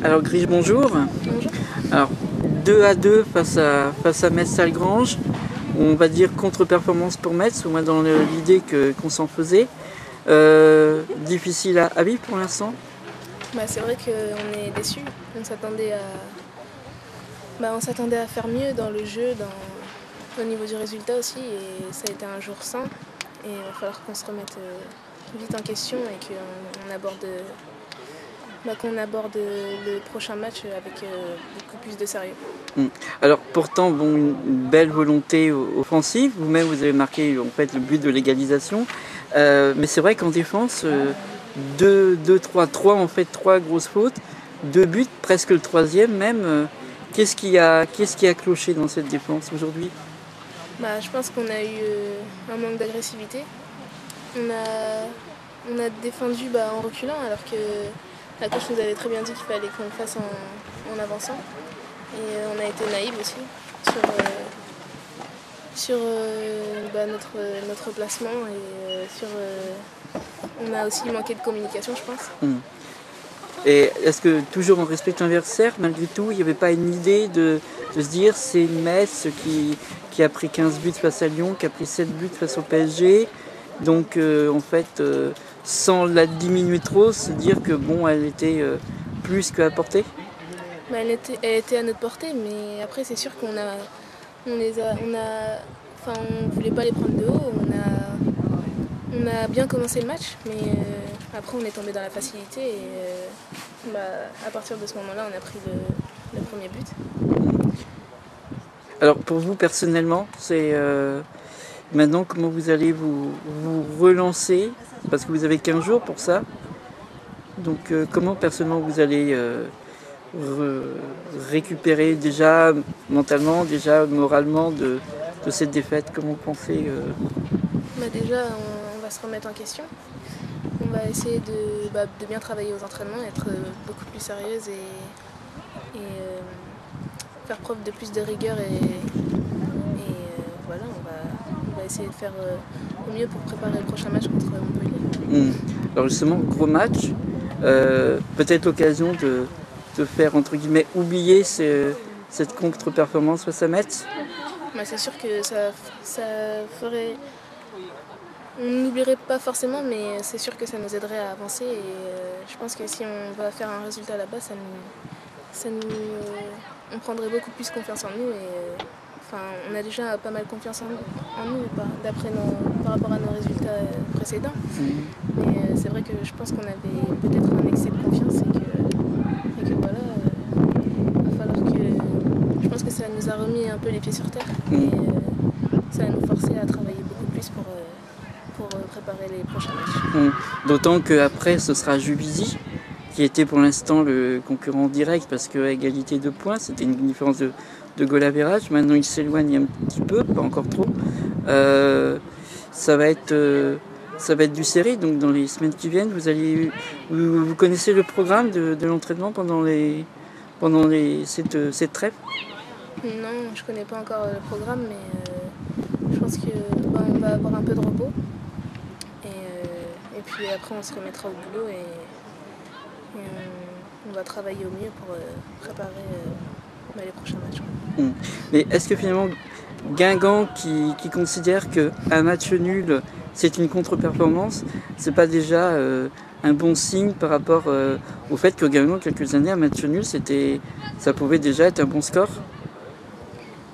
Alors Gris, bonjour. Bonjour. Alors 2-2 face à Metz-Salgrange. On va dire contre-performance pour Metz, au moins dans l'idée qu'on s'en faisait. Difficile à vivre pour l'instant. C'est vrai qu'on est déçus. On s'attendait à faire mieux dans le jeu, au niveau du résultat aussi. Et ça a été un jour sans. Et il va falloir qu'on se remette vite en question et qu'on aborde le prochain match avec beaucoup plus de sérieux. Alors pourtant, une belle volonté offensive. Vous-même, vous avez marqué en fait le but de l'égalisation. Mais c'est vrai qu'en défense, 3 en fait, 3 grosses fautes, 2 buts, presque le troisième même. Qu'est-ce qui a cloché dans cette défense aujourd'hui? Je pense qu'on a eu un manque d'agressivité. On a défendu en reculant alors que la coach nous avait très bien dit qu'il fallait qu'on le fasse en avançant. Et on a été naïfs aussi sur notre placement et on a aussi manqué de communication, je pense. Et est-ce que toujours en respectant l'adversaire, malgré tout, il n'y avait pas une idée de se dire c'est Metz qui a pris 15 buts face à Lyon, qui a pris 7 buts face au PSG, donc en fait sans la diminuer trop, se dire que elle était plus qu'à portée? Elle était à notre portée, mais après c'est sûr qu'on voulait pas les prendre de haut. On a bien commencé le match, mais après on est tombé dans la facilité et à partir de ce moment-là on a pris le premier but. Alors pour vous personnellement, c'est maintenant comment vous allez vous relancer, parce que vous avez 15 jours pour ça. Donc comment personnellement vous allez récupérer déjà mentalement, déjà moralement de cette défaite? Comment vous pensez Déjà on va se remettre en question. On va essayer de bien travailler aux entraînements, être beaucoup plus sérieuse et faire preuve de plus de rigueur voilà, on va essayer de faire au mieux pour préparer le prochain match contre Montpellier. Alors justement, gros match, peut-être l'occasion de faire entre guillemets oublier cette contre-performance face à Metz. C'est sûr que ça ferait... On n'oublierait pas forcément, mais c'est sûr que ça nous aiderait à avancer. Et je pense que si on va faire un résultat là-bas, on prendrait beaucoup plus confiance en nous. On a déjà pas mal confiance en nous par rapport à nos résultats précédents. Mais c'est vrai que je pense qu'on avait peut-être un excès de confiance et que voilà, va falloir que... Je pense que ça nous a remis un peu les pieds sur terre. Et ça va nous forcer à travailler beaucoup plus pour préparer les prochains matchs. D'autant qu'après ce sera Juvisy qui était pour l'instant le concurrent direct parce qu'à égalité de points, c'était une différence de goal average. Maintenant il s'éloigne un petit peu, pas encore trop. Ça va être du serré, donc dans les semaines qui viennent, vous connaissez le programme de l'entraînement pendant cette trêve? Non, je connais pas encore le programme, mais je pense qu'on va avoir un peu de repos. Et puis après on se remettra au boulot et on va travailler au mieux pour préparer les prochains matchs. Mais est-ce que finalement Guingamp qui considère qu'un match nul c'est une contre-performance, c'est pas déjà un bon signe par rapport au fait que Guingamp, quelques années, un match nul ça pouvait déjà être un bon score?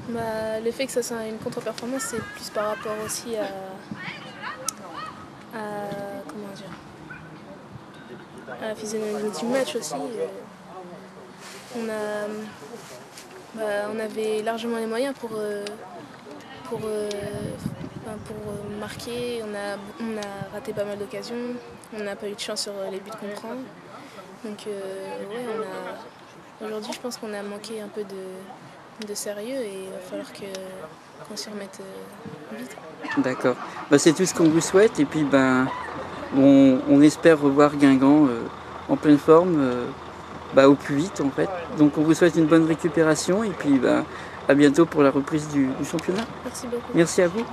Le fait que ça soit une contre-performance, c'est plus par rapport aussi à la physionomie du match aussi. On avait largement les moyens pour marquer. On a raté pas mal d'occasions. On n'a pas eu de chance sur les buts qu'on prend. Donc aujourd'hui je pense qu'on a manqué un peu de sérieux et il va falloir qu'on s'y remette vite. D'accord. C'est tout ce qu'on vous souhaite et puis on espère revoir Guingamp en pleine forme au plus vite en fait. Donc on vous souhaite une bonne récupération et puis à bientôt pour la reprise du championnat. Merci beaucoup. Merci à vous.